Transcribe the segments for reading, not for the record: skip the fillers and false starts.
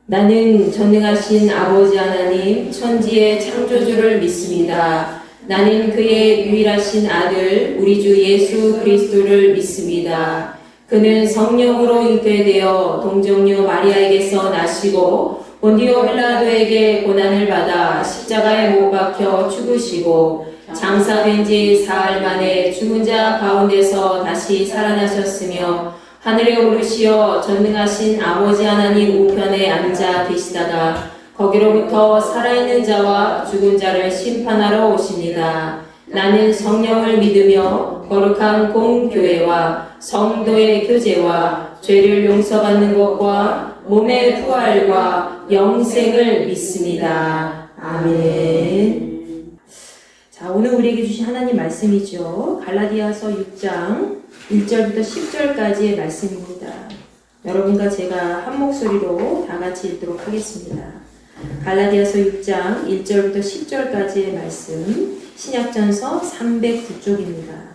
나는 전능하신 아버지 하나님 천지의 창조주를 믿습니다. 나는 그의 유일하신 아들 우리 주 예수 그리스도를 믿습니다. 그는 성령으로 잉태되어 동정녀 마리아에게서 나시고 본디오 빌라도에게 고난을 받아 십자가에 못 박혀 죽으시고 장사된 지 사흘 만에 죽은 자 가운데서 다시 살아나셨으며 하늘에 오르시어 전능하신 아버지 하나님 우편에 앉아 계시다가 거기로부터 살아있는 자와 죽은 자를 심판하러 오십니다. 나는 성령을 믿으며 거룩한 공교회와 성도의 교제와 죄를 용서받는 것과 몸의 부활과 영생을 믿습니다. 아멘. 자, 오늘 우리에게 주신 하나님 말씀이죠. 갈라디아서 6장 1절부터 10절까지의 말씀입니다. 여러분과 제가 한 목소리로 다 같이 읽도록 하겠습니다. 갈라디아서 6장 1절부터 10절까지의 말씀, 신약전서 309쪽입니다.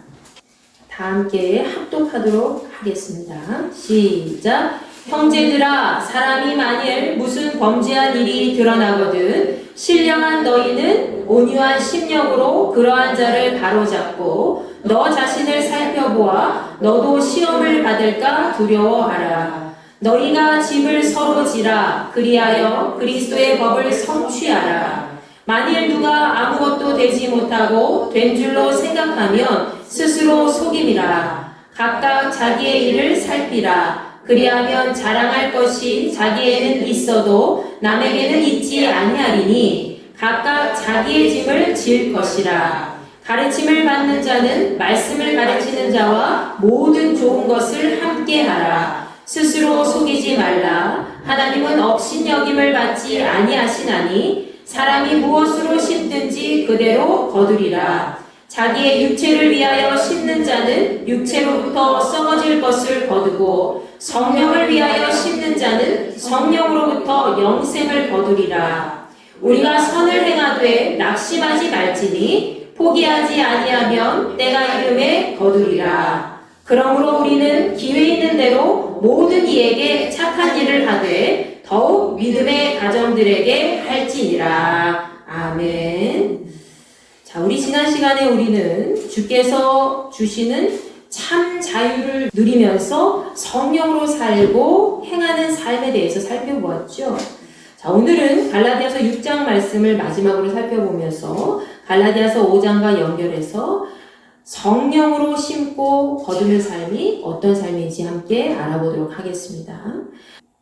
다 함께 합독하도록 하겠습니다. 시작! 형제들아, 사람이 만일 무슨 범죄한 일이 드러나거든 신령한 너희는 온유한 심령으로 그러한 자를 바로잡고 너 자신을 살펴보아 너도 시험을 받을까 두려워하라. 너희가 짐을 서로 지라. 그리하여 그리스도의 법을 성취하라. 만일 누가 아무것도 되지 못하고 된 줄로 생각하면 스스로 속임이라. 각각 자기의 일을 살피라. 그리하면 자랑할 것이 자기에는 있어도 남에게는 있지 아니하리니 각각 자기의 짐을 질 것이라. 가르침을 받는 자는 말씀을 가르치는 자와 모든 좋은 것을 함께 하라. 스스로 속이지 말라. 하나님은 업신여김을 받지 아니하시나니 사람이 무엇으로 심든지 그대로 거두리라. 자기의 육체를 위하여 심는 자는 육체로부터 썩어질 것을 거두고 성령을 위하여 심는 자는 성령으로부터 영생을 거두리라. 우리가 선을 행하되 낙심하지 말지니 포기하지 아니하면 때가 이름에 거두리라. 그러므로 우리는 기회 있는 대로 모든 이에게 착한 일을 하되 더욱 믿음의 가정들에게 할지니라. 아멘. 자, 우리 지난 시간에 우리는 주께서 주시는 참 자유를 누리면서 성령으로 살고 행하는 삶에 대해서 살펴보았죠. 자, 오늘은 갈라디아서 6장 말씀을 마지막으로 살펴보면서 갈라디아서 5장과 연결해서 성령으로 심고 거두는 삶이 어떤 삶인지 함께 알아보도록 하겠습니다.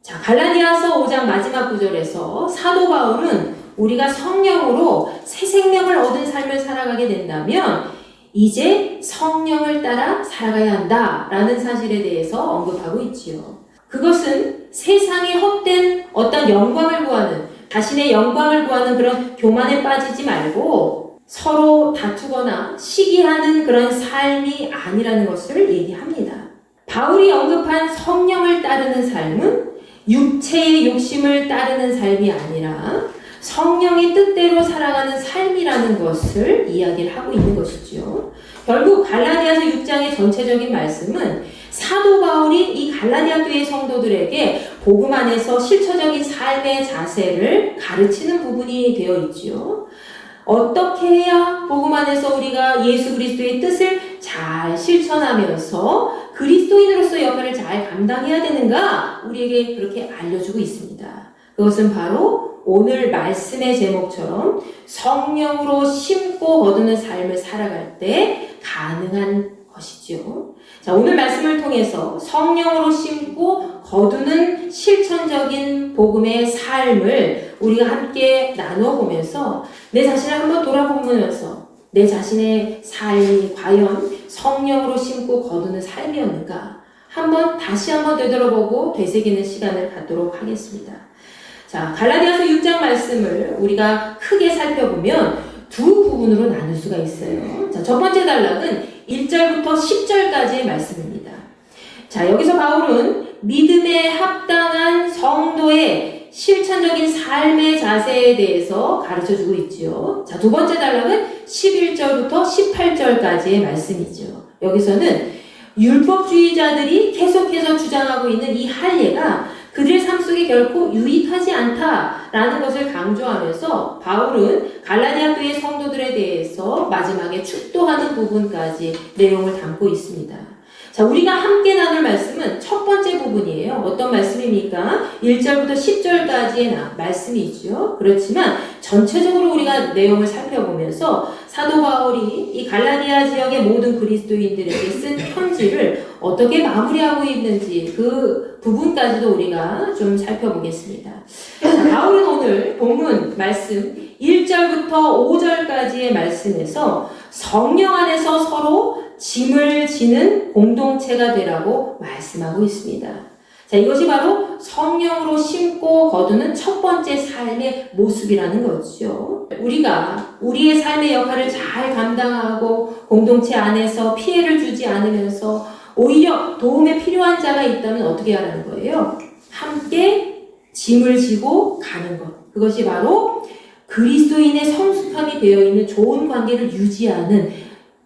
자, 갈라디아서 5장 마지막 구절에서 사도 바울은 우리가 성령으로 새 생명을 얻은 삶을 살아가게 된다면 이제 성령을 따라 살아가야 한다라는 사실에 대해서 언급하고 있지요. 그것은 세상의 헛된 어떤 영광을 구하는, 자신의 영광을 구하는 그런 교만에 빠지지 말고 서로 다투거나 시기하는 그런 삶이 아니라는 것을 얘기합니다. 바울이 언급한 성령을 따르는 삶은 육체의 욕심을 따르는 삶이 아니라 성령의 뜻대로 살아가는 삶이라는 것을 이야기를 하고 있는 것이죠. 결국 갈라디아서 6장의 전체적인 말씀은 사도 바울이 이 갈라디아 교회 성도들에게 복음 안에서 실천적인 삶의 자세를 가르치는 부분이 되어 있지요. 어떻게 해야 복음 안에서 우리가 예수 그리스도의 뜻을 잘 실천하면서 그리스도인으로서 역할을 잘 감당해야 되는가 우리에게 그렇게 알려주고 있습니다. 그것은 바로 오늘 말씀의 제목처럼 성령으로 심고 거두는 삶을 살아갈 때 가능한 것이죠. 자, 오늘 말씀을 통해서 성령으로 심고 거두는 실천적인 복음의 삶을 우리가 함께 나눠보면서 내 자신을 한번 돌아보면서 내 자신의 삶이 과연 성령으로 심고 거두는 삶이었는가 다시 한번 되돌아보고 되새기는 시간을 갖도록 하겠습니다. 자, 갈라디아서 6장 말씀을 우리가 크게 살펴보면 두 부분으로 나눌 수가 있어요. 자, 첫 번째 단락은 1절부터 10절까지의 말씀입니다. 자, 여기서 바울은 믿음에 합당한 성도의 실천적인 삶의 자세에 대해서 가르쳐주고 있죠. 자, 두 번째 단락은 11절부터 18절까지의 말씀이죠. 여기서는 율법주의자들이 계속해서 주장하고 있는 이 할례가 그들의 삶 속에 결코 유익하지 않다라는 것을 강조하면서 바울은 갈라디아 교회 성도들에 대해서 마지막에 축도하는 부분까지 내용을 담고 있습니다. 자, 우리가 함께 나눌 말씀은 첫 번째 부분이에요. 어떤 말씀입니까? 1절부터 10절까지의 말씀이죠. 그렇지만 전체적으로 우리가 내용을 살펴보면서 사도 바울이 이 갈라디아 지역의 모든 그리스도인들에게 쓴 편지를 어떻게 마무리하고 있는지 그 부분까지도 우리가 좀 살펴보겠습니다. 자, 바울은 오늘 본문 말씀 1절부터 5절까지의 말씀에서 성령 안에서 서로 짐을 지는 공동체가 되라고 말씀하고 있습니다. 자, 이것이 바로 성령으로 심고 거두는 첫 번째 삶의 모습이라는 거죠. 우리가 우리의 삶의 역할을 잘 감당하고 공동체 안에서 피해를 주지 않으면서 오히려 도움에 필요한 자가 있다면 어떻게 하라는 거예요? 함께 짐을 지고 가는 것. 그것이 바로 그리스도인의 성숙함이 되어 있는 좋은 관계를 유지하는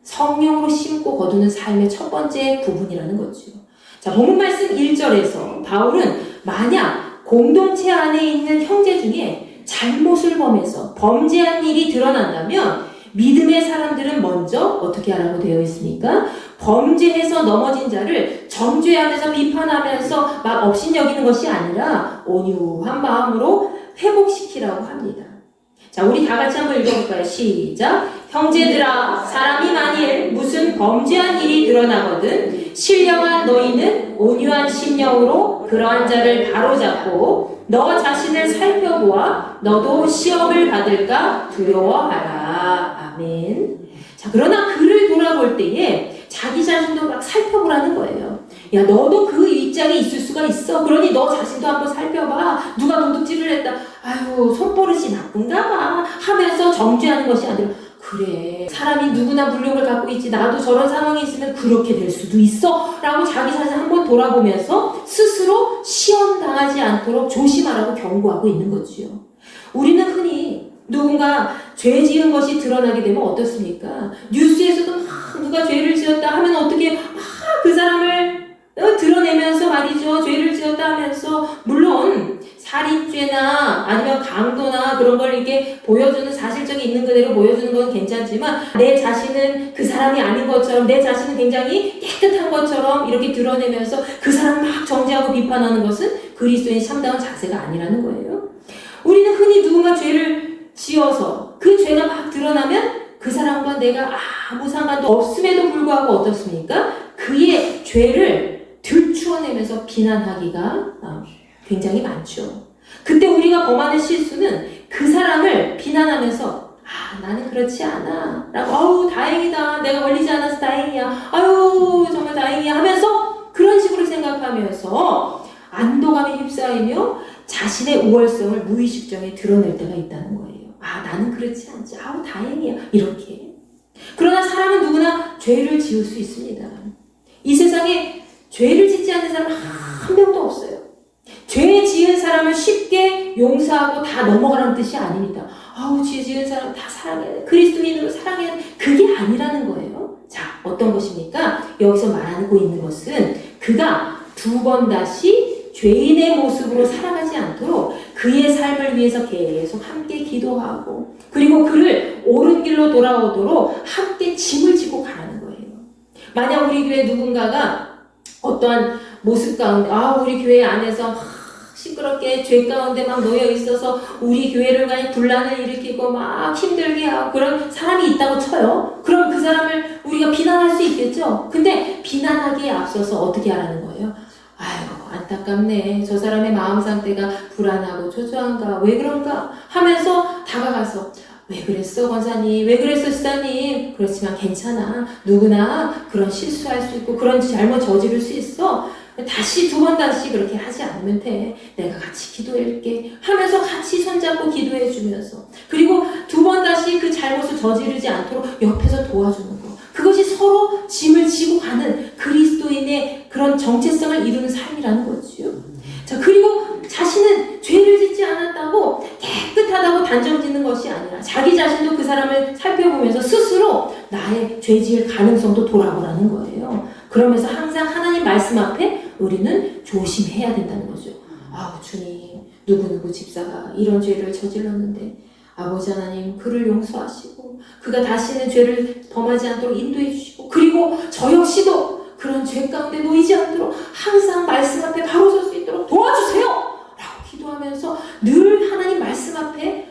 성령으로 심고 거두는 삶의 첫 번째 부분이라는 거죠. 자, 본문 말씀 1절에서 바울은 만약 공동체 안에 있는 형제 중에 잘못을 범해서 범죄한 일이 드러난다면 믿음의 사람들은 먼저 어떻게 하라고 되어 있습니까? 범죄해서 넘어진 자를 정죄하면서 비판하면서 막 업신여기는 것이 아니라 온유한 마음으로 회복시키라고 합니다. 자, 우리 다 같이 한번 읽어볼까요? 시작! 형제들아, 사람이 만일 무슨 범죄한 일이 드러나거든 신령한 너희는 온유한 심령으로 그러한 자를 바로잡고 너 자신을 살펴보아 너도 시험을 받을까 두려워하라. 아멘. 자, 그러나 그를 돌아볼 때에 자기 자신도 막 살펴보라는 거예요. 야, 너도 그 입장에 있을 수가 있어. 그러니 너 자신도 한번 살펴봐. 누가 도둑질을 했다. 아유, 손버릇이 나쁜가 봐. 하면서 정죄하는 것이 아니라 그래, 사람이 누구나 물욕을 갖고 있지. 나도 저런 상황이 있으면 그렇게 될 수도 있어. 라고 자기 자신 한번 돌아보면서 스스로 시험당하지 않도록 조심하라고 경고하고 있는 거지요. 우리는 흔히 누군가 죄 지은 것이 드러나게 되면 어떻습니까? 뉴스에서도 막 누가 죄를 지었다 하면 어떻게 막 그 사람을 드러내면서 말이죠. 죄를 지었다 하면서 물론 살인죄나 아니면 강도나 그런 걸 이렇게 보여주는 사실적이 있는 그대로 보여주는 건 괜찮지만 내 자신은 그 사람이 아닌 것처럼 내 자신은 굉장히 깨끗한 것처럼 이렇게 드러내면서 그 사람 막 정죄하고 비판하는 것은 그리스도인의 참다운 자세가 아니라는 거예요. 우리는 흔히 누군가 죄를 지어서 그 죄가 막 드러나면 그 사람과 내가 아무 상관도 없음에도 불구하고 어떻습니까? 그의 죄를 들추어내면서 비난하기가 굉장히 많죠. 그때 우리가 범하는 실수는 그 사람을 비난하면서 나는 그렇지 않아 라고 아우 다행이다 내가 걸리지 않아서 다행이야 아유 정말 다행이야 하면서 그런 식으로 생각하면서 안도감에 휩싸이며 자신의 우월성을 무의식적에 드러낼 때가 있다는 거예요. 나는 그렇지 않지 아우 다행이야 이렇게. 그러나 사람은 누구나 죄를 지을 수 있습니다. 이 세상에 죄를 짓지 않는 사람 한 명도 없어요. 죄 지은 사람을 쉽게 용서하고 다 넘어가라는 뜻이 아닙니다. 아우 죄 지은 사람 다 사랑해 그리스도인으로 사랑해 그게 아니라는 거예요. 자, 어떤 것입니까? 여기서 말하고 있는 것은 그가 두 번 다시 죄인의 모습으로 살아가지 않도록 그의 삶을 위해서 계속 함께 기도하고 그리고 그를 옳은 길로 돌아오도록 함께 짐을 지고 가라는 거예요. 만약 우리 교회 누군가가 어떠한 모습 가운데 우리 교회 안에서 시끄럽게 죄 가운데 막 놓여 있어서 우리 교회를 많이 분란을 일으키고 막 힘들게 하고 그런 사람이 있다고 쳐요. 그럼 그 사람을 우리가 비난할 수 있겠죠. 근데 비난하기에 앞서서 어떻게 하라는 거예요? 아이고 안타깝네. 저 사람의 마음 상태가 불안하고 초조한가 왜 그런가 하면서 다가가서 왜 그랬어 권사님 왜 그랬어 시사님 그렇지만 괜찮아 누구나 그런 실수할 수 있고 그런 잘못 저지를 수 있어 다시 두 번 다시 그렇게 하지 않으면 돼 내가 같이 기도할게 하면서 같이 손잡고 기도해 주면서 그리고 두 번 다시 그 잘못을 저지르지 않도록 옆에서 도와주는 거 그것이 서로 짐을 지고 가는 그리스도인의 그런 정체성을 이루는 삶이라는 거지요. 자, 그리고 자신은 죄를 짓지 않았다고 깨끗하다고 단정 짓는 것이 아니라 자기 자신도 그 사람을 살펴보면서 스스로 나의 죄 지을 가능성도 돌아보라는 거예요. 그러면서 항상 하나님 말씀 앞에 우리는 조심해야 된다는 거죠. 아우 주님, 누구누구 집사가 이런 죄를 저질렀는데 아버지 하나님 그를 용서하시고 그가 다시는 죄를 범하지 않도록 인도해 주시고, 그리고 저 역시도 그런 죄 가운데 놓이지 않도록 항상 말씀 앞에 바로 설 수 있도록 도와주세요 라고 기도하면서 늘 하나님 말씀 앞에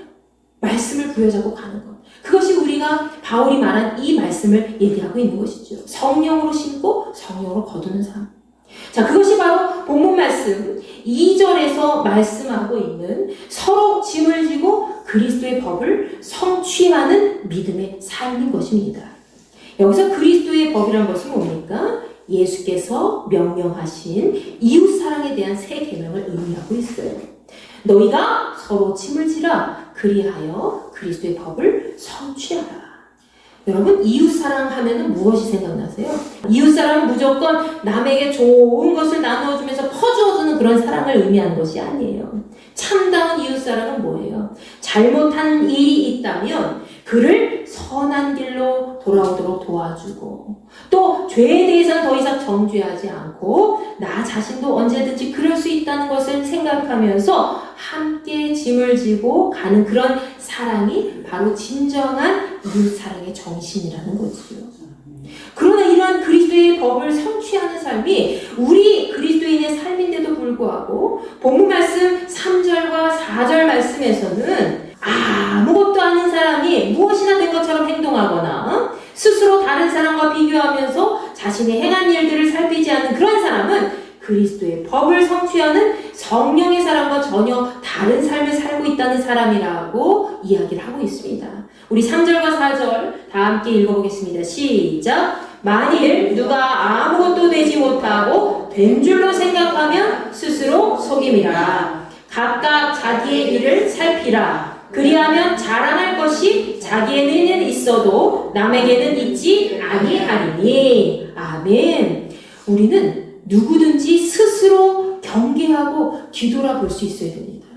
말씀을 부여잡고 가는 것, 그것이 우리가 바울이 말한 이 말씀을 얘기하고 있는 것이죠. 성령으로 심고 성령으로 거두는 삶. 자, 그것이 바로 본문 말씀 2절에서 말씀하고 있는 서로 짐을 지고 그리스도의 법을 성취하는 믿음의 삶인 것입니다. 여기서 그리스도의 법이란 것은 뭡니까? 예수께서 명령하신 이웃사랑에 대한 세 계명을 의미하고 있어요. 너희가 서로 짐을 지라 그리하여 그리스도의 법을 성취하라. 여러분, 이웃사랑 하면은 무엇이 생각나세요? 이웃사랑은 무조건 남에게 좋은 것을 나누어주면서 퍼주어주는 그런 사랑을 의미하는 것이 아니에요. 참다운 이웃사랑은 뭐예요? 잘못한 일이 있다면 그를 선한 길로 돌아오도록 도와주고, 또 죄에 대해서는 더 이상 정죄하지 않고 나 자신도 언제든지 그럴 수 있다는 것을 생각하면서 함께 짐을 지고 가는 그런 사랑이 바로 진정한 이웃사랑의 정신이라는 거지요. 그러나 이러한 그리스도의 법을 성취하는 삶이 우리 그리스도인의 삶인데도 불구하고 본문 말씀 3절과 4절 말씀에서는 아무것도 아닌 사람이 무엇이나 된 것처럼 행동하거나 스스로 다른 사람과 비교하면서 자신의 행한 일들을 살피지 않는 그런 사람은 그리스도의 법을 성취하는 성령의 사람과 전혀 다른 삶을 살고 있다는 사람이라고 이야기를 하고 있습니다. 우리 3절과 4절 다 함께 읽어보겠습니다. 시작! 만일 누가 아무것도 되지 못하고 된 줄로 생각하면 스스로 속임이라. 각각 자기의 일을 살피라. 그리하면 자랑할 것이 자기에게는 있어도 남에게는 있지 아니하리니. 아멘. 우리는 누구든지 스스로 경계하고 뒤돌아볼 수 있어야 됩니다.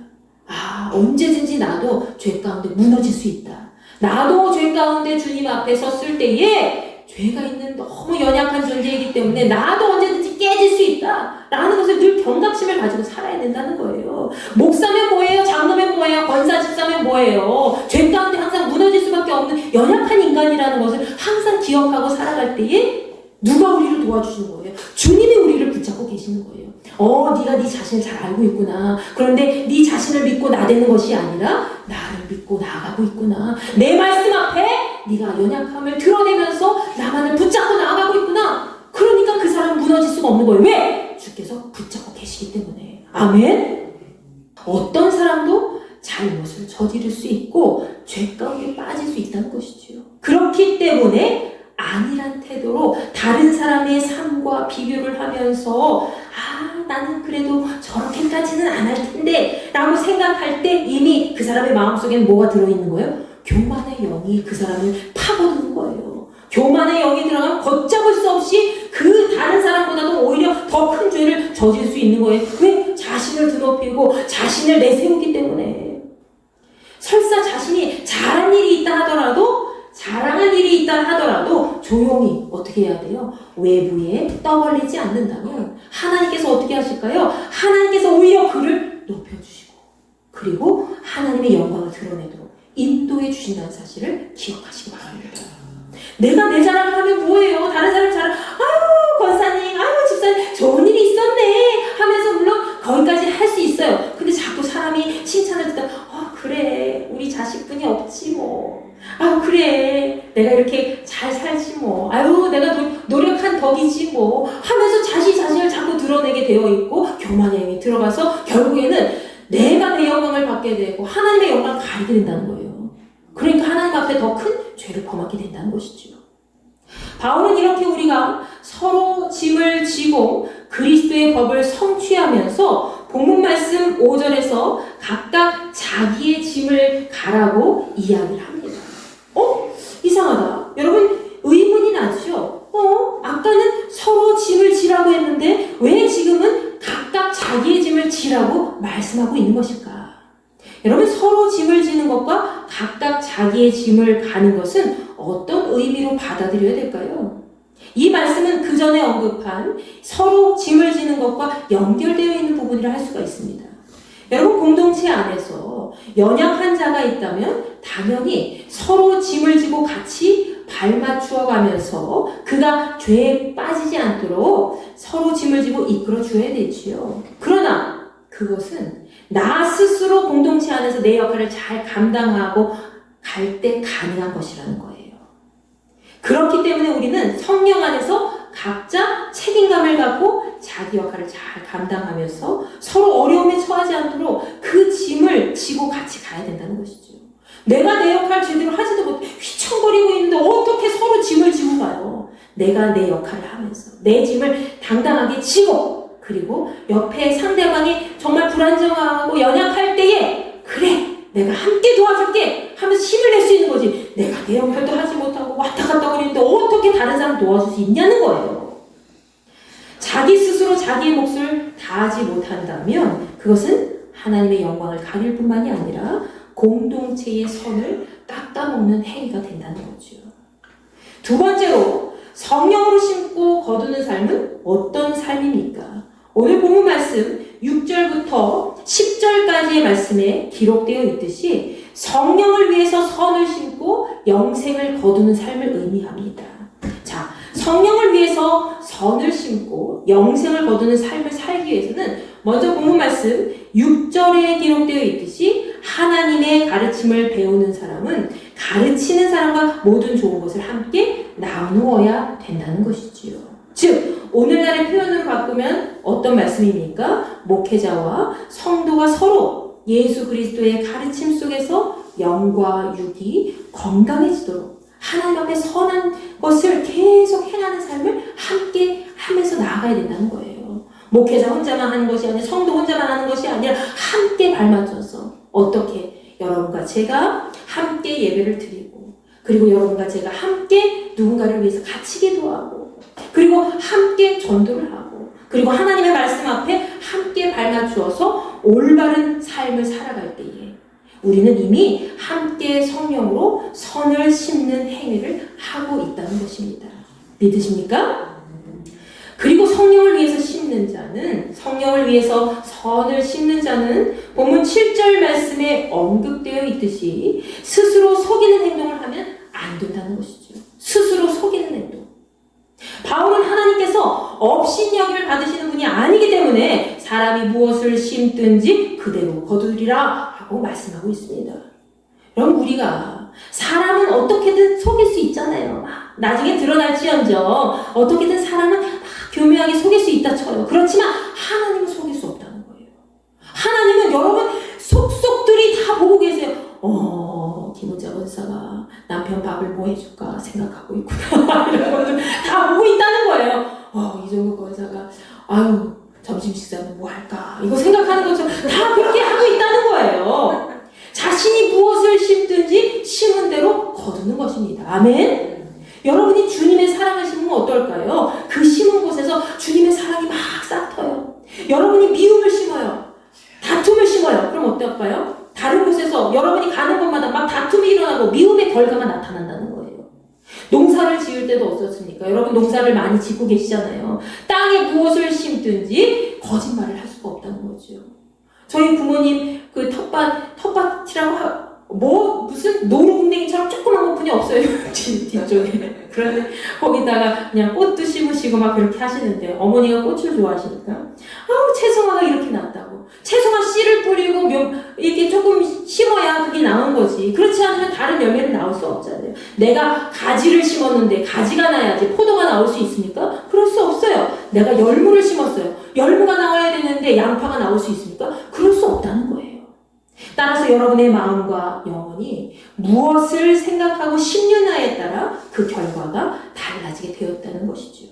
언제든지 나도 죄 가운데 무너질 수 있다. 나도 죄 가운데 주님 앞에 섰을 때에 죄가 있는 너무 연약한 존재이기 때문에 나도 언제든지 깨질 수 있다 라는 것을 늘 경각심을 가지고 살아야 된다는 거예요. 목사면 뭐예요? 장로면 뭐예요? 권사 집사면 뭐예요? 죄 가운데 항상 무너질 수밖에 없는 연약한 인간이라는 것을 항상 기억하고 살아갈 때에 누가 우리를 도와주시는 거예요? 주님이 우리를 붙잡고 계시는 거예요. 네가 네 자신을 잘 알고 있구나. 그런데 네 자신을 믿고 나대는 것이 아니라 나를 믿고 나아가고 있구나. 내 말씀 앞에 네가 연약함을 드러내면서 나만을 붙잡고 나아가고 있구나. 그러니까 그 사람은 무너질 수가 없는 거예요. 왜? 주께서 붙잡고 계시기 때문에. 아멘. 어떤 사람도 잘못을 저지를 수 있고 죄 가운데 빠질 수 있다는 것이죠. 그렇기 때문에 아니란 태도로 다른 사람의 삶과 비교를 하면서 나는 그래도 저렇게까지는 안 할 텐데 라고 생각할 때 이미 그 사람의 마음속에는 뭐가 들어있는 거예요? 교만의 영이 그 사람을 파고드는 거예요. 교만의 영이 들어가면 걷잡을 수 없이 그 다른 사람보다도 오히려 더 큰 죄를 저질 수 있는 거예요. 왜? 자신을 드높이고 자신을 내세우기 때문에. 설사 자신이 잘한 일이 있다 하더라도, 자랑할 일이 있다 하더라도 조용히 어떻게 해야 돼요? 외부에 떠벌리지 않는다면 하나님께서 어떻게 하실까요? 하나님께서 오히려 그를 높여주시고 그리고 하나님의 영광을 드러내도록 인도해 주신다는 사실을 기억하시기 바랍니다. 내가 내 자랑을 하면 뭐예요? 다른 사람 자랑, 권사님, 집사님 좋은 일이 있었네 하면서 물론 거기까지 할 수 있어요. 근데 자꾸 사람이 칭찬을 듣다 그래 우리 자식분이 없지 뭐. 그래 내가 이렇게 잘 살지 뭐. 내가 노력한 덕이지 뭐 하면서 자신을 자꾸 드러내게 되어 있고 교만의 영이 들어가서 결국에는 내가 내 영광을 받게 되고 하나님의 영광을 가리게 된다는 거예요. 그러니까 하나님 앞에 더 큰 죄를 범하게 된다는 것이죠. 바울은 이렇게 우리가 서로 짐을 지고 그리스도의 법을 성취하면서 본문 말씀 5절에서 각각 자기의 짐을 가라고 이야기를 합니다. 이상하다. 여러분 의문이 나죠? 아까는 서로 짐을 지라고 했는데 왜 지금은 각각 자기의 짐을 지라고 말씀하고 있는 것일까? 여러분 서로 짐을 지는 것과 각각 자기의 짐을 가는 것은 어떤 의미로 받아들여야 될까요? 이 말씀은 그 전에 언급한 서로 짐을 지는 것과 연결되어 있는 부분이라 할 수가 있습니다. 여러분, 공동체 안에서 연약한 자가 있다면 당연히 서로 짐을 지고 같이 발 맞추어 가면서 그가 죄에 빠지지 않도록 서로 짐을 지고 이끌어 줘야 되지요. 그러나 그것은 나 스스로 공동체 안에서 내 역할을 잘 감당하고 갈 때 가능한 것이라는 거예요. 그렇기 때문에 우리는 성령 안에서 각자 책임감을 갖고 자기 역할을 잘 감당하면서 서로 어려움에 처하지 않도록 그 짐을 지고 같이 가야 된다는 것이죠. 내가 내 역할 제대로 하지도 못해 휘청거리고 있는데 어떻게 서로 짐을 지고 가요? 내가 내 역할을 하면서 내 짐을 당당하게 지고, 그리고 옆에 상대방이 정말 불안정하고 연약할 때에 그래, 내가 함께 도와줄게 하면서 힘을 낼 수 있는 거지. 내가 내 역할도 하지 못하고 왔다 갔다 거리는데 어떻게 다른 사람 도와줄 수 있냐는 거예요. 자기 스스로 자기의 몫을 다하지 못한다면 그것은 하나님의 영광을 가릴 뿐만이 아니라 공동체의 선을 깎아먹는 행위가 된다는 거죠. 두 번째로, 성령으로 심고 거두는 삶은 어떤 삶입니까? 오늘 본문 말씀 6절부터 10절까지의 말씀에 기록되어 있듯이 성령을 위해서 선을 심고 영생을 거두는 삶을 의미합니다. 자, 성령을 위해서 선을 심고 영생을 거두는 삶을 살기 위해서는 먼저 본문 말씀 6절에 기록되어 있듯이 하나님의 가르침을 배우는 사람은 가르치는 사람과 모든 좋은 것을 함께 나누어야 된다는 것이지요. 즉, 오늘날의 표현으로 바꾸면 어떤 말씀입니까? 목회자와 성도가 서로 예수 그리스도의 가르침 속에서 영과 육이 건강해지도록 하나님 앞에 선한 것을 계속 행하는 삶을 함께 하면서 나아가야 된다는 거예요. 목회자 혼자만 하는 것이 아니라 성도 혼자만 하는 것이 아니라 함께 발맞춰서 어떻게 여러분과 제가 함께 예배를 드리고, 그리고 여러분과 제가 함께 누군가를 위해서 같이 기도하고, 그리고 함께 전도를 하고, 그리고 하나님의 말씀 앞에 함께 발맞추어서 올바른 삶을 살아갈 때에 우리는 이미 함께 성령으로 선을 심는 행위를 하고 있다는 것입니다. 믿으십니까? 그리고 성령을 위해서 심는 자는, 성령을 위해서 선을 심는 자는 본문 7절 말씀에 언급되어 있듯이 스스로 속이는 행동을 하면 안 된다는 것이죠. 스스로 속이는 행동. 바울은 하나님께서 업신여김을 받으시는 분이 아니기 때문에 사람이 무엇을 심든지 그대로 거두리라 하고 말씀하고 있습니다. 여러분, 우리가 사람은 어떻게든 속일 수 있잖아요. 나중에 드러날지언정 어떻게든 사람은 교묘하게 속일 수 있다 쳐요. 그렇지만 하나님은 속일 수 없다는 거예요. 하나님은 여러분 속속들이 다 보고 계세요. 김은자 권사가 남편 밥을 뭐 해줄까 생각하고 있구나. 이런 것들 다 보고 있다는 거예요. 이종국 권사가 아유 점심 식사는 뭐 할까 이거 생각하는 것처럼 다 그렇게 하고 있다는 거예요. 자신이 무엇을 심든지 심은 대로 거두는 것입니다. 아멘. 여러분이 주님의 사랑을 심으면 어떨까요? 그 심은 곳에서 주님의 사랑이 막 싹 터요. 여러분이 미움을 심어요. 다툼을 심어요. 그럼 어떨까요? 다른 곳에서 여러분이 가는 곳마다 막 다툼이 일어나고 미움의 결과가 나타난다는 거예요. 농사를 지을 때도 어떻습니까? 여러분 농사를 많이 짓고 계시잖아요. 땅에 무엇을 심든지 거짓말을 할 수가 없다는 거죠. 저희 부모님 그 텃밭이라고 무슨 노루궁뎅이처럼 조그만 것뿐이 없어요. 뒤쪽에. 그런데 거기다가 그냥 꽃도 심으시고 막 그렇게 하시는데 어머니가 꽃을 좋아하시니까 채송화가 이렇게 났다고. 채송화 씨를 뿌리고 이렇게 조금 심어야 그게 나온 거지. 그렇지 않으면 다른 열매는 나올 수 없잖아요. 내가 가지를 심었는데 가지가 나야지 포도가 나올 수 있습니까? 그럴 수 없어요. 내가 열무를 심었어요. 열무가 나와야 되는데 양파가 나올 수 있습니까? 그럴 수 없다는 거예요. 따라서 여러분의 마음과 영혼이 무엇을 생각하고 심느냐에 따라 그 결과가 달라지게 되었다는 것이지요.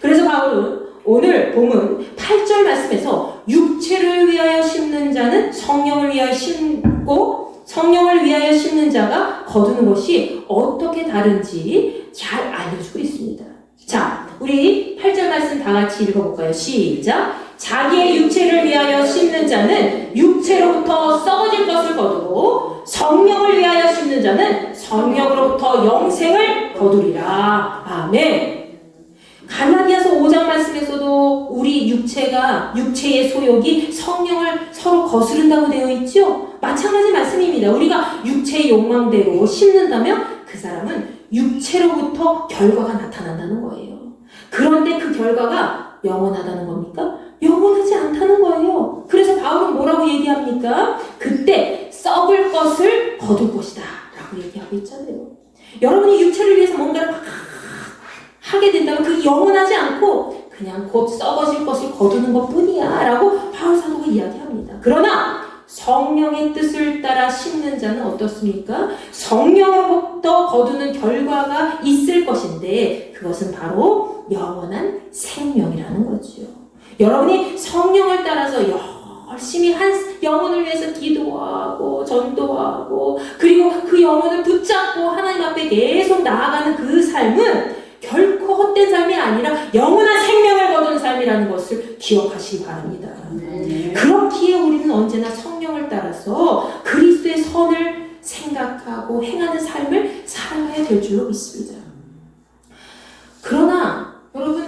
그래서 바울은 오늘 본문 8절 말씀에서 육체를 위하여 심는 자는 성령을 위하여 심고 성령을 위하여 심는 자가 거두는 것이 어떻게 다른지 잘 알려주고 있습니다. 자, 우리 8절 말씀 다 같이 읽어볼까요? 시작! 자기의 육체를 위하여 심는 자는 육체로부터 썩어질 것을 거두고 성령을 위하여 심는 자는 성령으로부터 영생을 거두리라. 아멘. 갈라디아서 5장 말씀에서도 우리 육체의 소욕이 성령을 서로 거스른다고 되어 있죠? 마찬가지 말씀입니다. 우리가 육체의 욕망대로 심는다면 그 사람은 육체로부터 결과가 나타난다는 거예요. 그런데 그 결과가 영원하다는 겁니까? 영원하지 않다는 거예요. 그래서 바울은 뭐라고 얘기합니까? 그때 썩을 것을 거둘 것이다 라고 얘기하고 있잖아요. 여러분이 육체를 위해서 뭔가를 막 하게 된다면 그게 영원하지 않고 그냥 곧 썩어질 것을 거두는 것뿐이야 라고 바울 사도가 이야기합니다. 그러나 성령의 뜻을 따라 심는 자는 어떻습니까? 성령으로부터 거두는 결과가 있을 것인데 그것은 바로 영원한 생명이라는 거죠. 여러분이 성령을 따라서 열심히 한 영혼을 위해서 기도하고 전도하고 그리고 그 영혼을 붙잡고 하나님 앞에 계속 나아가는 그 삶은 결코 헛된 삶이 아니라 영원한 생명을 거두는 삶이라는 것을 기억하시기 바랍니다. 그렇기에 우리는 언제나 성령을 따라서 그리스도의 선을 생각하고 행하는 삶을 살아야 될 줄로 믿습니다. 그러나 여러분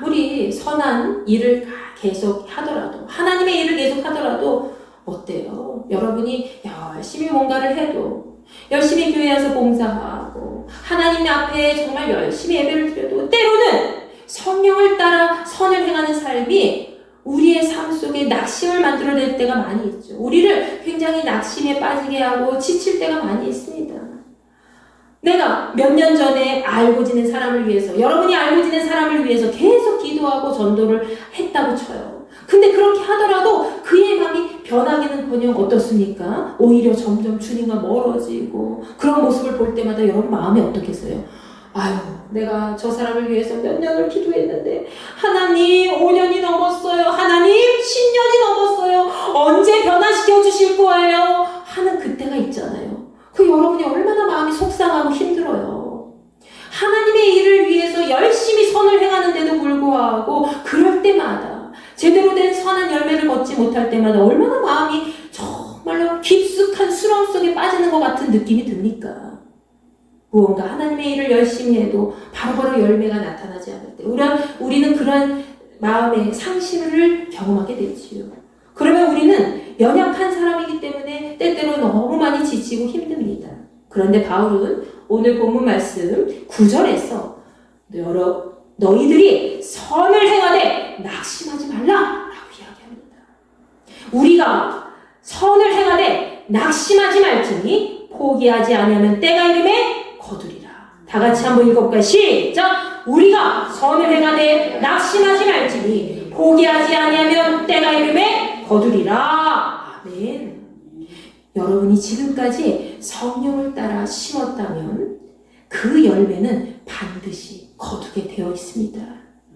아무리 선한 일을 계속 하더라도 하나님의 일을 계속 하더라도 어때요? 여러분이 열심히 뭔가를 해도 열심히 교회 와서 봉사하고 하나님 앞에 정말 열심히 예배를 드려도 때로는 성령을 따라 선을 행하는 삶이 우리의 삶 속에 낙심을 만들어낼 때가 많이 있죠. 우리를 굉장히 낙심에 빠지게 하고 지칠 때가 많이 있습니다. 내가 몇 년 전에 알고 지낸 사람을 위해서 여러분이 알고 지낸 사람을 위해서 계속 기도하고 전도를 했다고 쳐요. 근데 그렇게 하더라도 그의 마음이 변하기는커녕 어떻습니까? 오히려 점점 주님과 멀어지고 그런 모습을 볼 때마다 여러분 마음이 어떻겠어요? 아유, 내가 저 사람을 위해서 몇 년을 기도했는데 하나님 5년이 넘었어요. 하나님 10년이 넘었어요. 언제 변화시켜 주실 거예요? 하는 그때가 있잖아요. 그 여러분이 얼마나 마음이 속상하고 힘들어요. 하나님의 일을 위해서 열심히 선을 행하는데도 불구하고 그럴 때마다 제대로 된 선한 열매를 걷지 못할 때마다 얼마나 마음이 정말로 깊숙한 수렁 속에 빠지는 것 같은 느낌이 듭니까? 무언가 하나님의 일을 열심히 해도 바로바로 열매가 나타나지 않을 때 우리는 그런 마음의 상실을 경험하게 되지요. 그러면 우리는 연약한 사람이기 때문에 때때로 너무 많이 지치고 힘듭니다. 그런데 바울은 오늘 본문 말씀 9절에서 너희들이 선을 행하되 낙심하지 말라라고 이야기합니다. 우리가 선을 행하되 낙심하지 말지니 포기하지 아니하면 때가 이름에 거두리라. 다 같이 한번 읽어볼까요? 시작! 우리가 선을 행하되 낙심하지 말지니 포기하지 아니하면 때가 이름에 거두리라. 아멘. 여러분이 지금까지 성령을 따라 심었다면 그 열매는 반드시 거두게 되어 있습니다.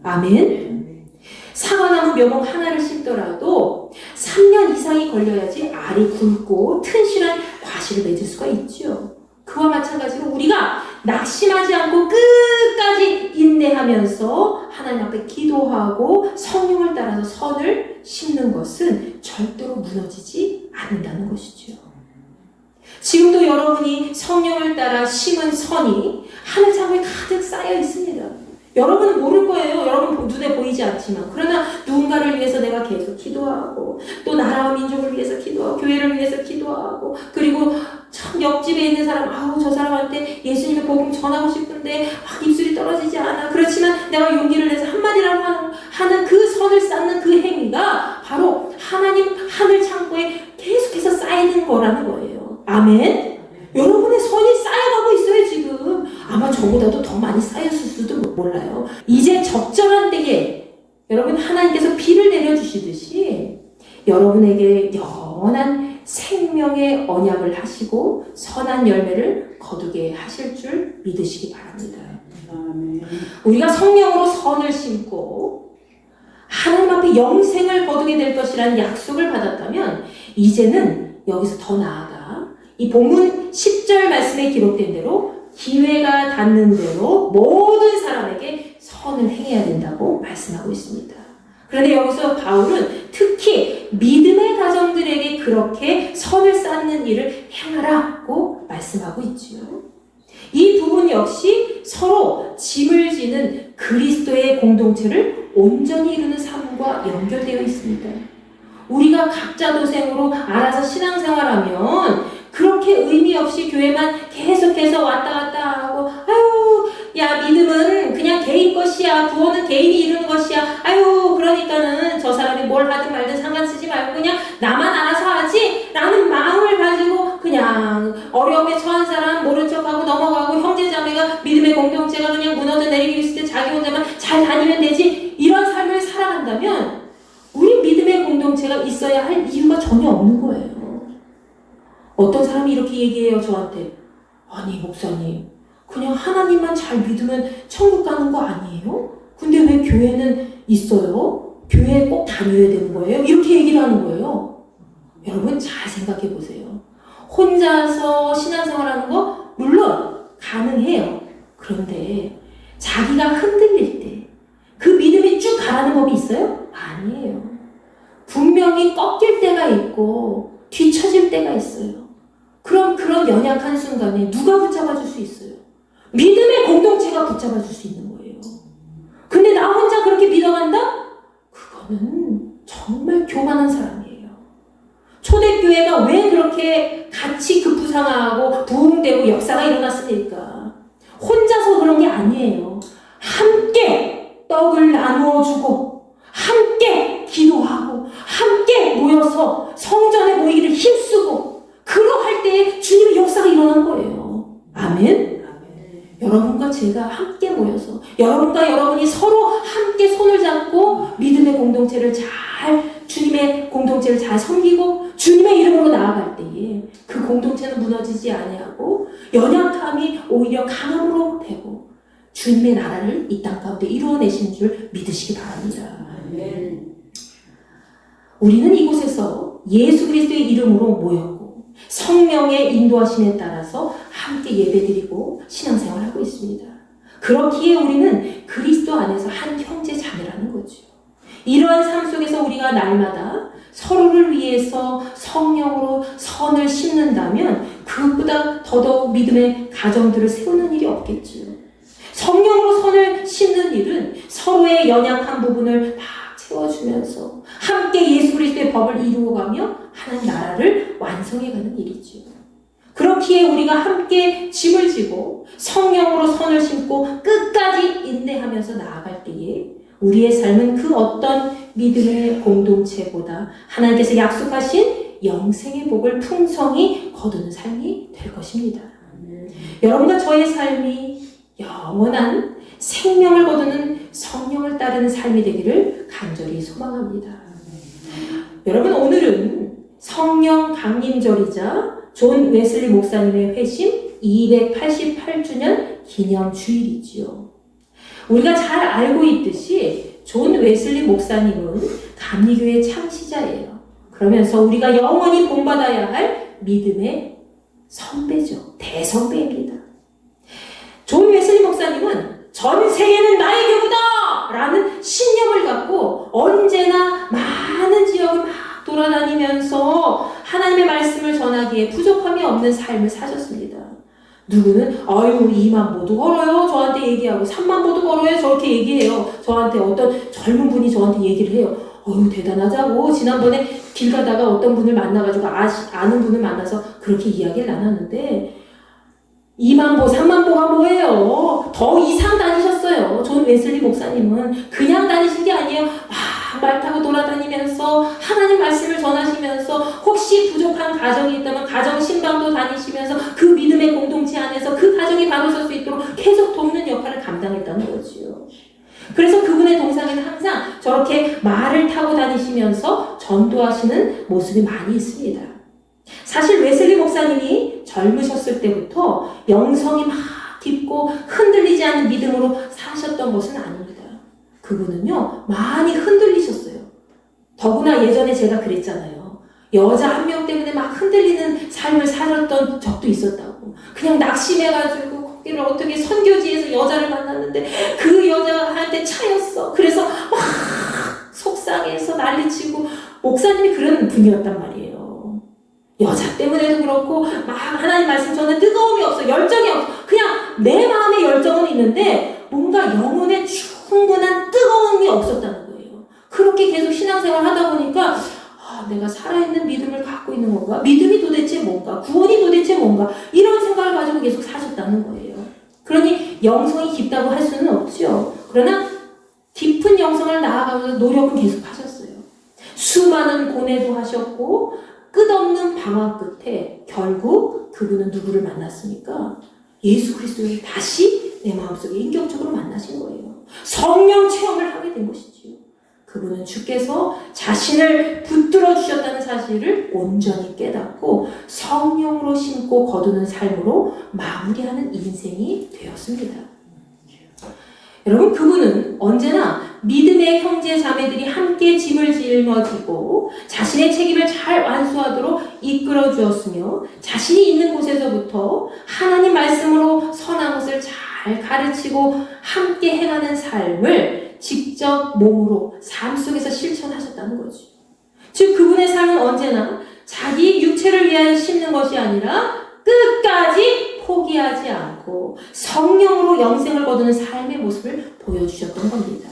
아멘. 사과나무 묘목 하나를 심더라도 3년 이상이 걸려야지 알이 굵고 튼실한 과실을 맺을 수가 있죠. 그와 마찬가지로 우리가 낙심하지 않고 끝까지 인내하면서 하나님 앞에 기도하고 성령을 따라서 선을 심는 것은 절대로 무너지지 않는다는 것이죠. 지금도 여러분이 성령을 따라 심은 선이 하늘 창고에 가득 쌓여 있습니다. 여러분은 모를 거예요. 여러분 눈에 보이지 않지만. 그러나 누군가를 위해서 내가 계속 기도하고 또 나라와 민족을 위해서 기도하고 교회를 위해서 기도하고 그리고 참 옆집에 있는 사람 저 사람한테 예수님의 복음 전하고 싶은데 입술이 떨어지지 않아. 그렇지만 내가 용기를 내서 한마디라도 하는 그 선을 쌓는 그 행위가 바로 하나님 하늘 창고에 계속해서 쌓이는 거라는 거예요. 아멘. 여러분의 선이 쌓여가고 있어요. 지금 아마 저보다도 더 많이 쌓였을 수도 몰라요. 이제 적절한 때에 여러분 하나님께서 비를 내려주시듯이 여러분에게 영원한 생명의 언약을 하시고 선한 열매를 거두게 하실 줄 믿으시기 바랍니다. 우리가 성령으로 선을 심고 하나님 앞에 영생을 거두게 될 것이라는 약속을 받았다면 이제는 여기서 더 나아가 이 본문 10절 말씀에 기록된 대로 기회가 닿는 대로 모든 사람에게 선을 행해야 된다고 말씀하고 있습니다. 그런데 여기서 바울은 특히 믿음의 가정들에게 그렇게 선을 쌓는 일을 행하라고 말씀하고 있지요. 이 부분 역시 서로 짐을 지는 그리스도의 공동체를 온전히 이루는 삶과 연결되어 있습니다. 우리가 각자 도생으로 알아서 신앙생활하면 그렇게 의미 없이 교회만 계속해서 왔다 갔다 하고 아유 야 믿음은 그냥 개인 것이야. 구원은 개인이 이루는 것이야. 아유 그러니까는 저 사람이 뭘 하든 말든 상관 쓰지 말고 그냥 나만 알아서 하지 라는 마음을 가지고 그냥 어려움에 처한 사람 모른 척하고 넘어가고 형제자매가 믿음의 공동체가 그냥 무너져 내리고 있을 때 자기 혼자만 잘 다니면 되지 이런 삶을 살아간다면 우리 믿음의 공동체가 있어야 할 이유가 전혀 없는 거예요. 어떤 사람이 이렇게 얘기해요 저한테. 아니 목사님 그냥 하나님만 잘 믿으면 천국 가는 거 아니에요? 근데 왜 교회는 있어요? 교회에 꼭 다녀야 되는 거예요? 이렇게 얘기를 하는 거예요. 여러분 잘 생각해 보세요. 혼자서 신앙생활하는 거 물론 가능해요. 그런데 자기가 흔들릴 때 그 믿음이 쭉 가라는 법이 있어요? 아니에요. 분명히 꺾일 때가 있고 뒤처질 때가 있어요. 그럼 그런 연약한 순간에 누가 붙잡아줄 수 있어요? 믿음의 공동체가 붙잡아줄 수 있는 거예요. 근데 나 혼자 그렇게 믿어간다? 그거는 정말 교만한 사람이에요. 초대교회가 왜 그렇게 같이 급부상하고 부흥되고 역사가 일어났습니까? 혼자서 그런 게 아니에요. 함께 떡을 나누어 주고 함께 기도하고 함께 모여서 성전에 모이기를 힘쓰고 그러할 때에 주님의 역사가 일어난 거예요. 아멘? 여러분과 제가 함께 모여서 여러분과 여러분이 서로 함께 손을 잡고 믿음의 공동체를 주님의 공동체를 잘 섬기고 주님의 이름으로 나아갈 때에 그 공동체는 무너지지 아니하고 연약함이 오히려 강함으로 되고 주님의 나라를 이 땅 가운데 이루어내신 줄 믿으시기 바랍니다. 아멘. 우리는 이곳에서 예수 그리스도의 이름으로 모였고 성령의 인도하심에 따라서 함께 예배드리고 신앙생활하고 있습니다. 그렇기에 우리는 그리스도 안에서 한 형제 자매라는 거죠. 이러한 삶 속에서 우리가 날마다 서로를 위해서 성령으로 선을 심는다면 그것보다 더더욱 믿음의 가정들을 세우는 일이 없겠죠. 성령으로 선을 심는 일은 서로의 연약한 부분을 막 채워주면서 함께 예수 그리스도의 법을 이루어가며 하나님 나라를 완성해가는 일이죠. 그렇기에 우리가 함께 짐을 지고 성령으로 선을 심고 끝까지 인내하면서 나아갈 때에 우리의 삶은 그 어떤 믿음의 공동체보다 하나님께서 약속하신 영생의 복을 풍성히 거두는 삶이 될 것입니다. 여러분과 저의 삶이 영원한 생명을 거두는 성령을 따르는 삶이 되기를 간절히 소망합니다. 여러분 오늘은 성령 강림절이자 존 웨슬리 목사님의 회심 288주년 기념주일이지요. 우리가 잘 알고 있듯이 존 웨슬리 목사님은 감리교의 창시자예요. 그러면서 우리가 영원히 본받아야 할 믿음의 선배죠. 대선배입니다. 존 웨슬리 목사님은 전 세계는 나의 교구다! 라는 신념을 갖고 언제나 많은 지역을 막 돌아다니면서 하나님의 말씀을 전하기에 부족함이 없는 삶을 사셨습니다. 누구는 아유 2만 보도 걸어요 저한테 얘기하고 3만 보도 걸어요 저렇게 얘기해요. 저한테 어떤 젊은 분이 저한테 얘기를 해요. 어휴 대단하자고 지난번에 길 가다가 어떤 분을 만나가지고 아는 분을 만나서 그렇게 이야기를 나눴는데 2만 보 3만 보가 뭐예요. 더 이상 다니셨어요. 존 웨슬리 목사님은 그냥 다니신 게 아니에요. 말 타고 돌아다니면서 하나님 말씀을 전하시면서 혹시 부족한 가정이 있다면 가정 신방도 다니시면서 그 믿음의 공동체 안에서 그 가정이 바로 설 수 있도록 계속 돕는 역할을 감당했다는 거지요. 그래서 그분의 동상에는 항상 저렇게 말을 타고 다니시면서 전도하시는 모습이 많이 있습니다. 사실 웨슬리 목사님이 젊으셨을 때부터 영성이 막 깊고 흔들리지 않는 믿음으로 사셨던 것은 아닙니다. 그분은요 많이 흔들리셨어요. 더구나 예전에 제가 그랬잖아요. 여자 한 명 때문에 막 흔들리는 삶을 살았던 적도 있었다고. 그냥 낙심해가지고 거기를 어떻게 선교지에서 여자를 만났는데 그 여자한테 차였어. 그래서 막 속상해서 난리치고 목사님이 그런 분이었단 말이에요. 여자 때문에도 그렇고 막 하나님 말씀 전에 뜨거움이 없어. 열정이 없어. 그냥 내 마음에 열정은 있는데 뭔가 영혼에 충분한 뜨거움이 없었다는 거예요. 그렇게 계속 신앙생활 하다 보니까 내가 살아있는 믿음을 갖고 있는 건가? 믿음이 도대체 뭔가? 구원이 도대체 뭔가? 이런 생각을 가지고 계속 사셨다는 거예요. 그러니 영성이 깊다고 할 수는 없죠. 그러나 깊은 영성을 나아가면서 노력은 계속 하셨어요. 수많은 고뇌도 하셨고 끝없는 방황 끝에 결국 그분은 누구를 만났습니까? 예수 그리스도를 다시 내 마음속에 인격적으로 만나신 거예요. 성령 체험을 하게 된 것이지요. 그분은 주께서 자신을 붙들어 주셨다는 사실을 온전히 깨닫고 성령으로 심고 거두는 삶으로 마무리하는 인생이 되었습니다. 여러분, 그분은 언제나 믿음의 형제 자매들이 함께 짐을 짊어지고 자신의 책임을 잘 완수하도록 이끌어 주었으며 자신이 있는 곳에서부터 하나님 말씀으로 선한 것을 잘 가르치고 함께 행하는 삶을 직접 몸으로 삶 속에서 실천하셨다는 거죠. 즉 그분의 삶은 언제나 자기 육체를 위하여 심는 것이 아니라 끝까지 포기하지 않고 성령으로 영생을 거두는 삶의 모습을 보여주셨던 겁니다.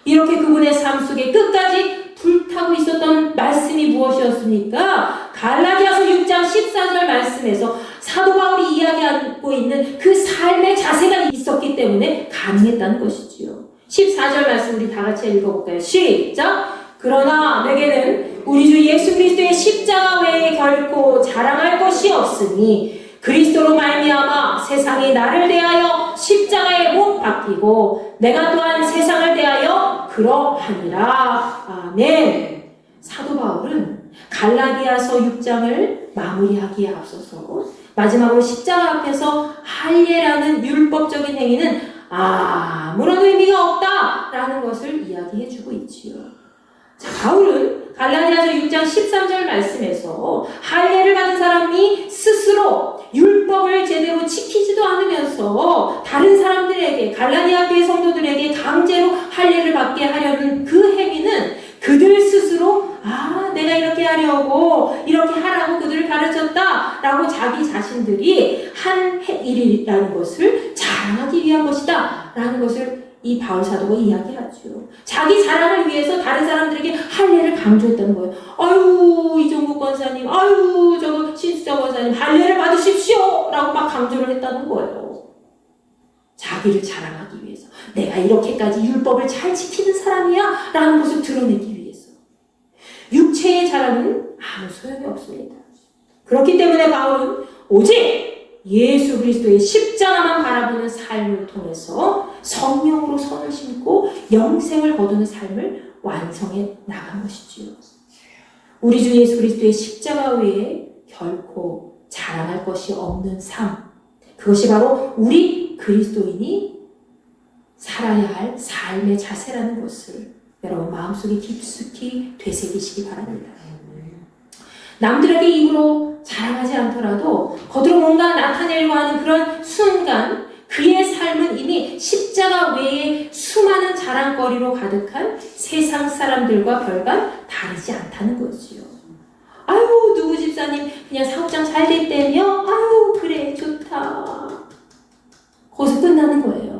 이렇게 그분의 삶 속에 끝까지 불타고 있었던 말씀이 무엇이었습니까? 갈라디아서 6장 14절 말씀에서 사도 바울이 이야기하고 있는 그 삶의 자세가 있었기 때문에 가능했다는 것이지요. 14절 말씀 우리 다 같이 읽어볼까요? 시작! 그러나 내게는 우리 주 예수 그리스도의 십자가 외에 결코 자랑할 것이 없으니 그리스도로 말미암아 세상이 나를 대하여 십자가에 못 박히고 내가 또한 세상을 대하여 그러하니라. 아멘. 사도 바울은 갈라디아서 6장을 마무리하기에 앞서서 마지막으로 십자가 앞에서 할례라는 율법적인 행위는 아무런 의미가 없다라는 것을 이야기해주고 있지요. 자, 바울은 갈라디아서 6장 13절 말씀에서 할례를 받은 사람이 스스로 율법을 제대로 지키지도 않으면서 다른 사람들에게 갈라디아 교회 성도들에게 강제로 할례를 받게 하려는 그 행위는 그들 스스로 내가 이렇게 하려고 이렇게 하라고 그들을 가르쳤다라고 자기 자신들이 한 일이라는 것을 자랑하기 위한 것이다 라는 것을 이 바울 사도가 이야기하죠. 자기 자랑을 위해서 다른 사람들에게 할례를 강조했다는 거예요. 아유 이종국 권사님, 아유 저거 신수정 권사님 할례를 받으십시오 라고 막 강조를 했다는 거예요. 자기를 자랑하기 위해서 내가 이렇게까지 율법을 잘 지키는 사람이야 라는 것을 드러내기 위해서. 육체의 자랑은 아무 소용이 없습니다. 그렇기 때문에 바울은 오직 예수 그리스도의 십자가만 바라보는 삶을 통해서 성령으로 선을 심고 영생을 거두는 삶을 완성해 나간 것이지요. 우리 주 예수 그리스도의 십자가 외에 결코 자랑할 것이 없는 삶, 그것이 바로 우리 그리스도인이 살아야 할 삶의 자세라는 것을 여러분 마음속에 깊숙이 되새기시기 바랍니다. 남들에게 입으로 자랑하지 않더라도 겉으로 뭔가 나타내려고 하는 그런 순간 그의 삶은 이미 십자가 외에 수많은 자랑거리로 가득한 세상 사람들과 별반 다르지 않다는 거지요. 아유 누구 집사님 그냥 사업장 잘 됐대며 아유 그래 좋다. 거기서 끝나는 거예요.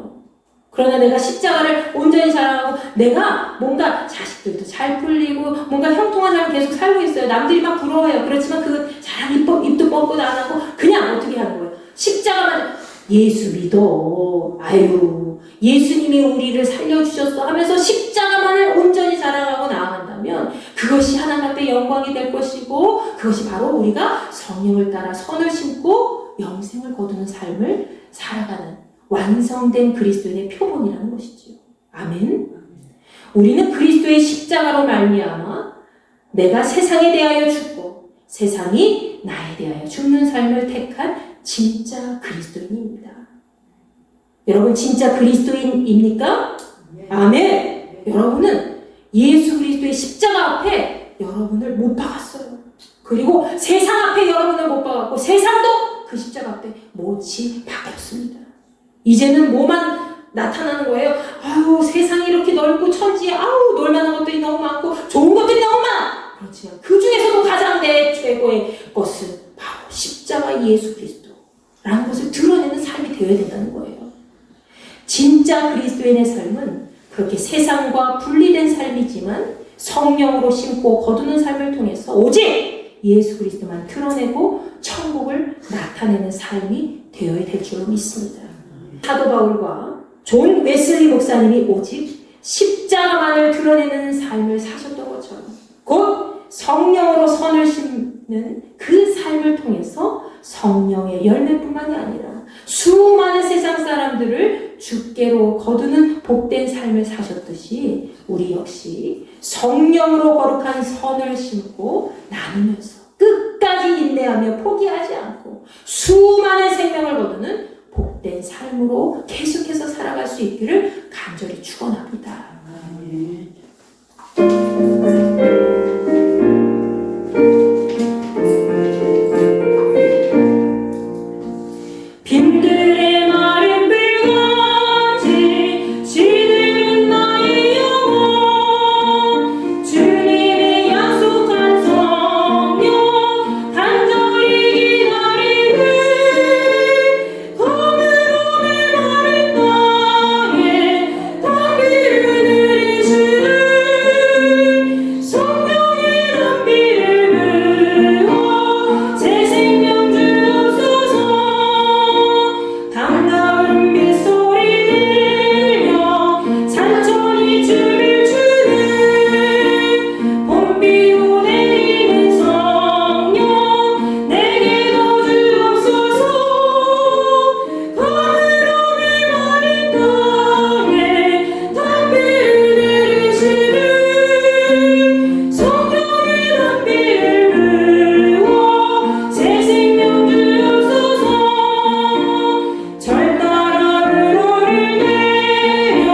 그러나 내가 십자가를 온전히 자랑하고 내가 뭔가 자식들도 잘 풀리고 뭔가 형통한 삶을 계속 살고 있어요. 남들이 막 부러워요. 그렇지만 그 자랑 입도 뻥끗 안 하고 그냥 어떻게 하는 거예요? 십자가만 예수 믿어. 아유 예수님이 우리를 살려주셨어 하면서 십자가만을 온전히 자랑하고 나아간다면 그것이 하나님 앞에 영광이 될 것이고 그것이 바로 우리가 성령을 따라 선을 심고 영생을 거두는 삶을 살아가는 완성된 그리스도인의 표본이라는 것이지요. 아멘. 우리는 그리스도의 십자가로 말미암아 내가 세상에 대하여 죽고 세상이 나에 대하여 죽는 삶을 택한 진짜 그리스도인입니다. 여러분 진짜 그리스도인입니까? 아멘. 여러분은 예수 그리스도의 십자가 앞에 여러분을 못 박았어요. 그리고 세상 앞에 여러분을 못 박았고 세상도 그 십자가 앞에 못이 박혔습니다. 이제는 뭐만 나타나는 거예요? 아유 세상이 이렇게 넓고 천지에 아우 놀만한 것들이 너무 많고 좋은 것들이 너무 많아. 그렇지만 그 중에서도 가장 최고의 것은 바로 십자가 예수 그리스도라는 것을 드러내는 삶이 되어야 된다는 거예요. 진짜 그리스도인의 삶은 그렇게 세상과 분리된 삶이지만 성령으로 심고 거두는 삶을 통해서 오직 예수 그리스도만 드러내고 천국을 나타내는 삶이 되어야 될 줄로 믿습니다. 사도 바울과 존 웨슬리 목사님이 오직 십자가만을 드러내는 삶을 사셨던 것처럼 곧 성령으로 선을 심는 그 삶을 통해서 성령의 열매뿐만이 아니라 수많은 세상 사람들을 주께로 거두는 복된 삶을 사셨듯이 우리 역시 성령으로 거룩한 선을 심고 나누면서 끝까지 인내하며 포기하지 않고 수많은 생명을 거두는 복된 삶으로 계속해서 살아갈 수 있기를 간절히 축원합니다. 빈들의 마른 불같이 시들은 나의 영혼 주님의 약속한 성령 간절히 기다리는 거물로 메마른 땅에 담비를 내리시는 성령의 담비를 부어 새 생명 주옵소서. 반가운 빗소리 들려 산천이 춤을 추는 봄비오 내리는 성령 내게도 주옵소서. 거물로 메마른 땅에 담비를 내리시는 성령의 담비를 부어 새 생명 주옵소서. 절 따라 우로를 내려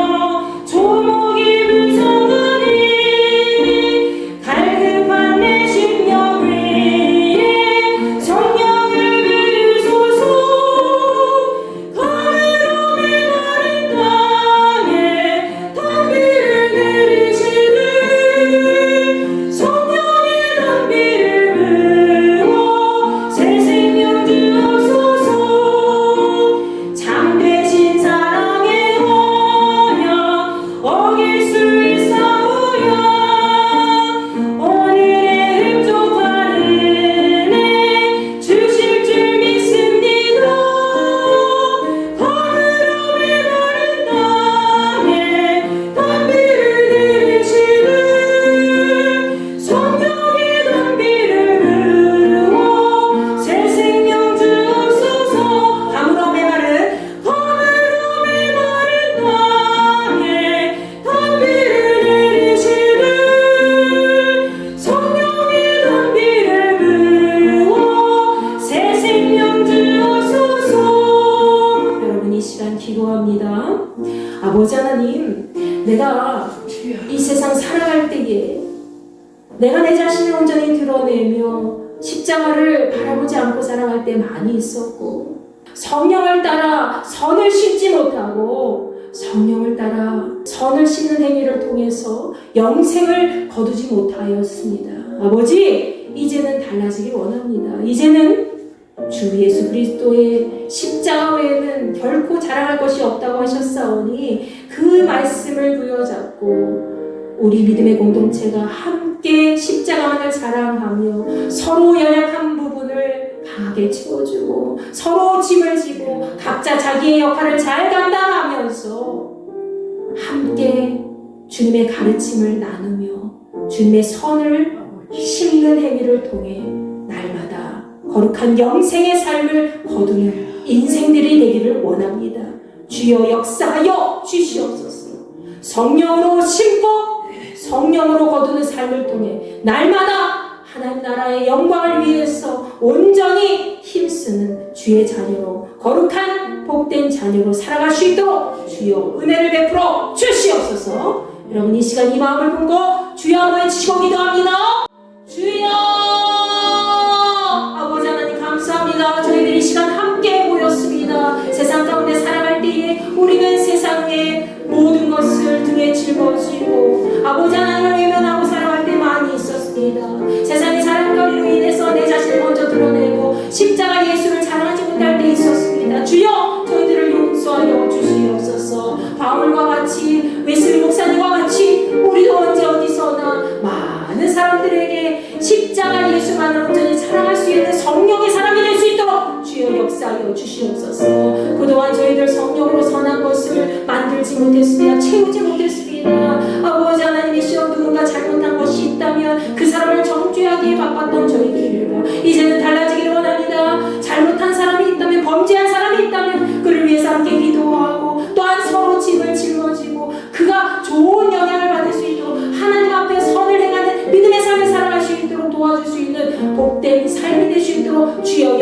조목이 불성하니 갈급한 내 심령 위에 성령을 비우소서. 거물로 메마른 땅에 담비를 내리시는 성령의 담비를 부어 새 생명 주옵소서. 참되신 사랑의 언약 어길 수 있사오랴. 오늘의 흡족한 은혜 주실 줄 믿습니다. 거물로 메마른 땅에 담비를 내리시는 성령의 담비를 부어 새 생명 주옵소서. 거물로 메마른 땅에 담비를 내리시는 성령의 담비를 부어 새 생명 주옵소서. 여러분 이 시간 기도합니다. 아버지 하나님, 내가 이 세상 살아갈 때에 내가 내 자신을 온전히 드러내며 십자가를 바라보지 않고 살아갈 때 많이 있었고 성령을 따라 선을 심지 못하고 성령을 따라 선을 심는 행위를 통해서 영생을 거두지 못하였습니다. 아버지, 이제는 달라지길 원합니다. 이제는 주 예수 그리스도의 십자가 외에는 결코 자랑할 것이 없다고 하셨사오니 그 말씀을 부여잡고 우리 믿음의 공동체가 함께 십자가만을 자랑하며 서로 연약한 부분을 강하게 채워주고 서로 짐을 지고 각자 자기의 역할을 잘 감당하면서 함께 주님의 가르침을 나누며 주님의 선을 심는 행위를 통해 날마다 거룩한 영생의 삶을 거두는 인생들이 되기를 원합니다. 주여 역사하여 주시옵소서. 성령으로 심고 성령으로 거두는 삶을 통해 날마다 하나님 나라의 영광을 위해서 온전히 힘쓰는 주의 자녀로 거룩한 복된 자녀로 살아갈 수 있도록 주여 은혜를 베풀어 주시옵소서. 여러분 이 시간 이 마음을 품고 주여 한번 외치고 기도합니다. 주여 아버지 하나님 감사합니다. 저희들이 이 시간 함께 모였습니다. 세상 가운데 살아갈 때에 우리는 세상의 모든 것을 등에 짊어지고 아버지 하나님을 외면하고 살아갈 때 많이 있었습니다. 세상의 자랑거리로 인해서 내 자신을 먼저 드러내고 십자가 예수를 자랑하지 못할 때 있었습니다. 주여 저희들을 용서하여 주시옵소서. 바울과 같이 웨슬리 목사님과 같이 우리도 언제 어디서나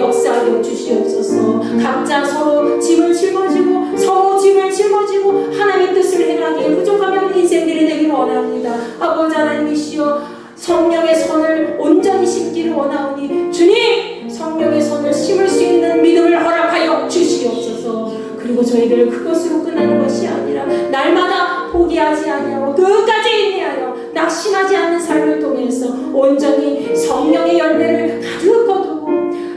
역사하여 주시옵소서. 각자 서로 짐을 짊어지고 서로 짐을 짊어지고 하나님의 뜻을 행하기에 부족하면 인생들이 되기를 원합니다. 아버지 하나님이시여, 성령의 선을 온전히 심기를 원하오니 주님, 성령의 선을 심을 수 있는 믿음을 허락하여 주시옵소서. 그리고 저희들 그것으로 끝나는 것이 아니라 날마다 포기하지 아니하고 끝까지 인내하여 낙심하지 않는 삶을 통해서 온전히 성령의 열매를 가득 거두고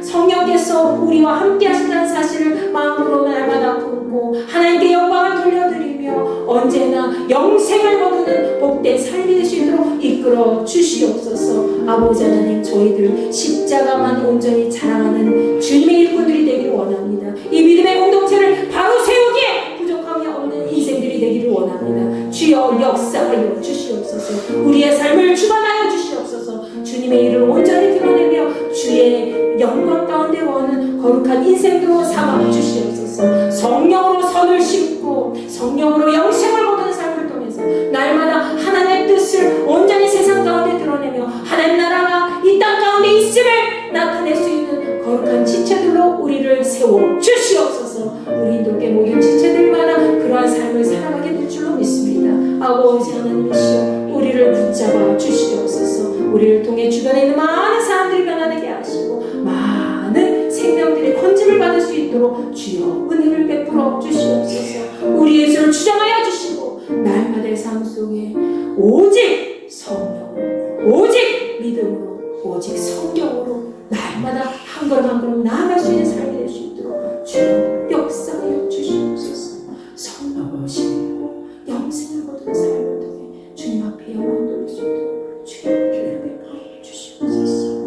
성령께서 우리와 함께 하신다는 사실을 마음으로 날마다 품고 하나님께 영광을 돌려드리며 언제나 영생을 거두는 복된 삶이 될 수 있도록 이끌어 주시옵소서. 아버지 하나님, 저희들 십자가만 온전히 자랑하는 주님의 일꾼들이 되기를 원합니다. 이 믿음의 공동체를 바로 세우기에 부족함이 없는 인생들이 되기를 원합니다. 주여 역사하여 주시옵소서. 우리의 삶을 주관하여 주시옵소서. 주님의 일을 온전히 드러내며 주의 영광 가운데 거하는 거룩한 인생으로 삼아 주시옵소서. 성령으로 선을 심고 성령으로 영생을 거두는 삶을 통해서 날마다 하나님의 뜻을 온전히 세상 가운데 드러내며 하나님 나라가 이 땅 가운데 있음을 나타낼 수 있는 거룩한 지체들로 우리를 세워 주시옵소서. 우리 인도계 모든 지체들마다 그러한 삶을 살아가게 될 줄로 믿습니다. 아버지 하나님이시여, 우리를 붙잡아 주시옵소서. 우리를 통해 주변에 있는 많은 사람들이 변화되게 하시고 많은 생명들이 건짐을 받을 수 있도록 주여 은혜를 베풀어 주시옵소서. 우리 예수를 주장하여 주시고 날마다의 삶 속에 오직 성령으로, 오직 믿음으로, 오직 성경으로 날마다 한 걸음 한 걸음 나아갈 수 있는 삶이 될 수 있도록 주여 역사하여 주시옵소서. 성령으로 심고 영생을 거두는 삶을 통해 주님 앞에 영광 돌릴 수 있도록 주여 은혜를 베풀어 주시옵소서.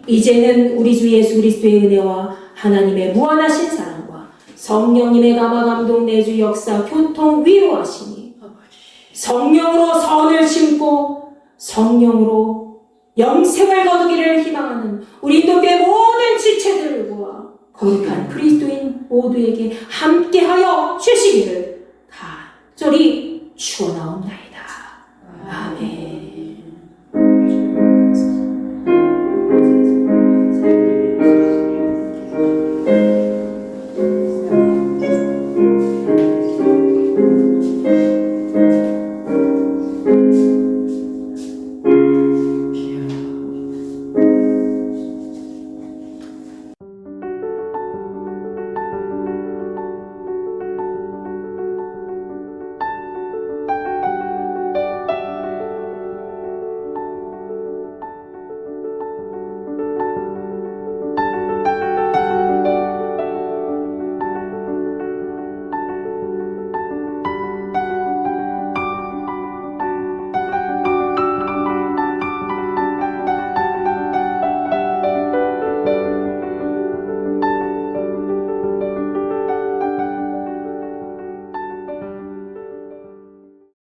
이제는 우리 주 예수 그리스도의 은혜와 하나님의 무한하신 사랑과 성령님의 감화 감동 내주 역사 교통 위로하시니 성령으로 선을 심고 성령으로 영생을 거두기를 희망하는 우리 인도교회 모든 지체들과 거룩한 그리스도인 모두에게 함께하여 주시기를 간절히 축원하옵나이다. 아멘.